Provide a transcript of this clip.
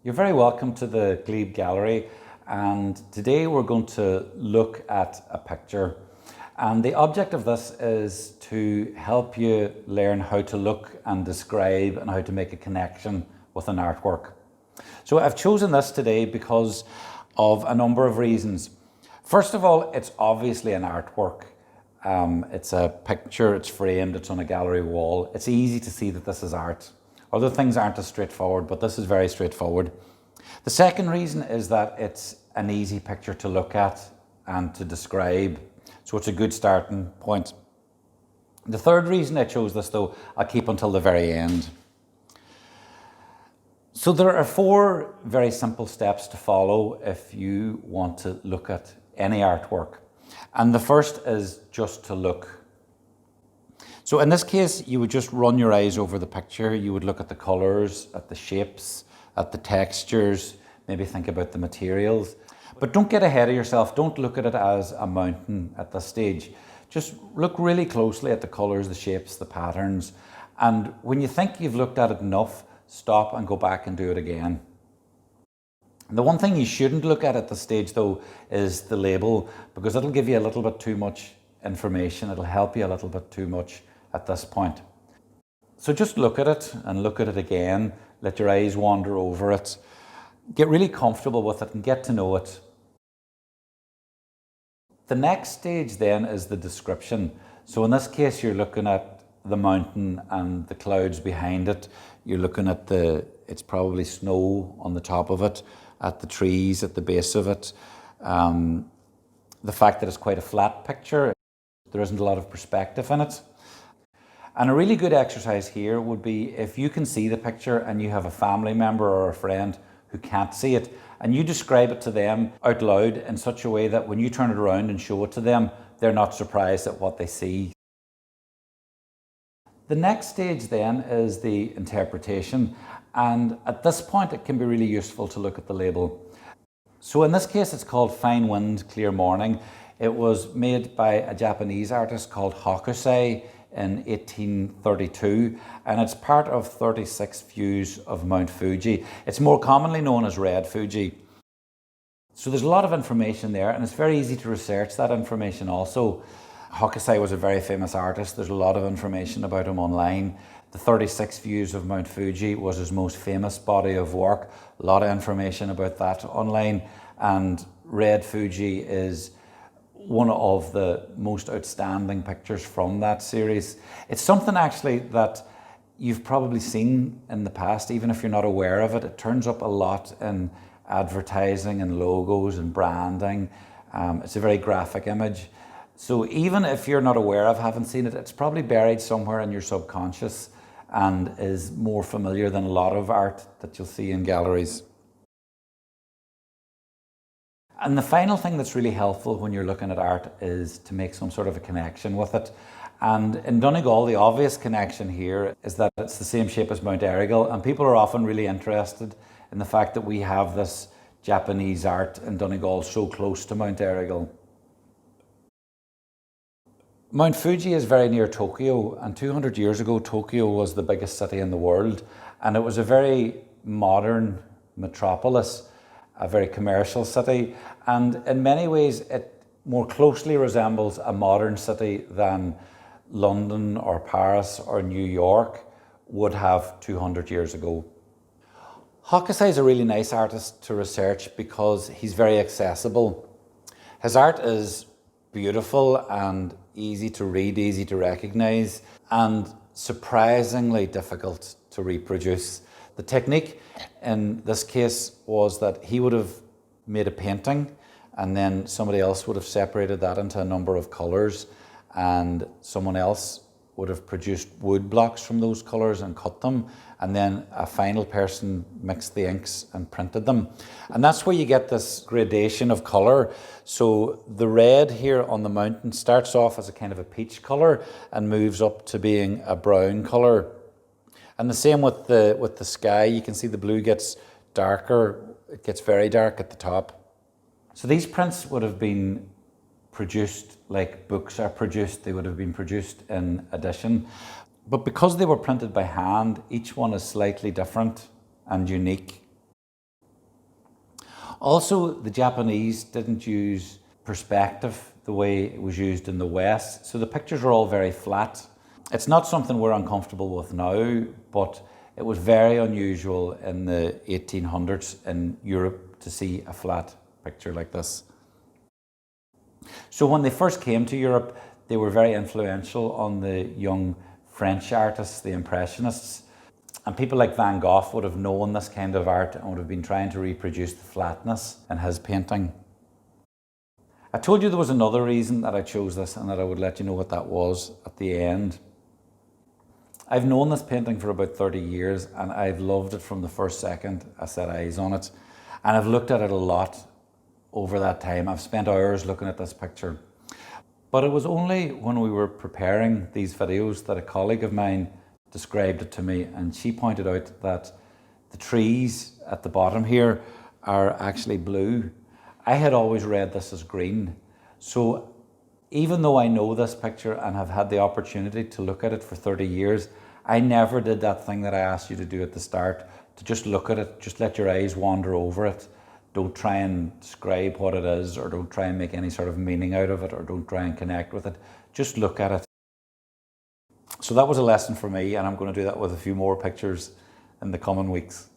You're very welcome to the Glebe Gallery, and today we're going to look at a picture. And the object of this is to help you learn how to look and describe and how to make a connection with an artwork. So I've chosen this today because of a number of reasons. First of all, it's obviously an artwork. It's a picture, it's framed, it's on a gallery wall. It's easy to see that this is art. Other things aren't as straightforward, but this is very straightforward. The second reason is that it's an easy picture to look at and to describe, so it's a good starting point. The third reason I chose this, though, I'll keep until the very end. So there are 4 very simple steps to follow if you want to look at any artwork. And the first is just to look. So in this case, you would just run your eyes over the picture. You would look at the colours, at the shapes, at the textures, maybe think about the materials. But don't get ahead of yourself. Don't look at it as a mountain at this stage. Just look really closely at the colours, the shapes, the patterns. And when you think you've looked at it enough, stop and go back and do it again. The one thing you shouldn't look at this stage, though, is the label, because it'll give you a little bit too much information. It'll help you a little bit too much at this point. So just look at it and look at it again. Let your eyes wander over it. Get really comfortable with it and get to know it. The next stage then is the description. So in this case, you're looking at the mountain and the clouds behind it. You're looking at it's probably snow on the top of it, at the trees at the base of it. The fact that it's quite a flat picture, there isn't a lot of perspective in it. And a really good exercise here would be if you can see the picture and you have a family member or a friend who can't see it, and you describe it to them out loud in such a way that when you turn it around and show it to them, they're not surprised at what they see. The next stage then is the interpretation, and at this point it can be really useful to look at the label. So in this case it's called Fine Wind, Clear Morning. It was made by a Japanese artist called Hokusai in 1832, and it's part of 36 views of Mount Fuji. It's more commonly known as Red Fuji. So there's a lot of information there, and it's very easy to research that information also. Hokusai was a very famous artist. There's a lot of information about him online. The 36 views of Mount Fuji was his most famous body of work. A lot of information about that online, and Red Fuji is one of the most outstanding pictures from that series. It's something actually that you've probably seen in the past, even if you're not aware of it. It turns up a lot in advertising and logos and branding. It's a very graphic image. So even if you're not aware of, haven't seen it, it's probably buried somewhere in your subconscious and is more familiar than a lot of art that you'll see in galleries. And the final thing that's really helpful when you're looking at art is to make some sort of a connection with it. And in Donegal, the obvious connection here is that it's the same shape as Mount Errigal, and people are often really interested in the fact that we have this Japanese art in Donegal so close to Mount Errigal. Mount Fuji is very near Tokyo, and 200 years ago Tokyo was the biggest city in the world, and it was a very modern metropolis, a very commercial city, and in many ways it more closely resembles a modern city than London or Paris or New York would have 200 years ago. Hokusai is a really nice artist to research because he's very accessible. His art is beautiful and easy to read, easy to recognize, and surprisingly difficult to reproduce. The technique in this case was that he would have made a painting, and then somebody else would have separated that into a number of colours, and someone else would have produced wood blocks from those colours and cut them, and then a final person mixed the inks and printed them. And that's where you get this gradation of colour. So the red here on the mountain starts off as a kind of a peach colour and moves up to being a brown colour. And the same with the sky. You can see the blue gets darker. It gets very dark at the top. So these prints would have been produced like books are produced. They would have been produced in addition. But because they were printed by hand, each one is slightly different and unique. Also, the Japanese didn't use perspective the way it was used in the West, so the pictures are all very flat. It's not something we're uncomfortable with now, but it was very unusual in the 1800s in Europe to see a flat picture like this. So when they first came to Europe, they were very influential on the young French artists, the Impressionists. And people like Van Gogh would have known this kind of art and would have been trying to reproduce the flatness in his painting. I told you there was another reason that I chose this and that I would let you know what that was at the end. I've known this painting for about 30 years and I've loved it from the first second I set eyes on it. And I've looked at it a lot over that time. I've spent hours looking at this picture. But it was only when we were preparing these videos that a colleague of mine described it to me, and she pointed out that the trees at the bottom here are actually blue. I had always read this as green. So even though I know this picture and have had the opportunity to look at it for 30 years, I never did that thing that I asked you to do at the start, to just look at it, just let your eyes wander over it. Don't try and describe what it is, or don't try and make any sort of meaning out of it, or don't try and connect with it. Just look at it. So that was a lesson for me, and I'm going to do that with a few more pictures in the coming weeks.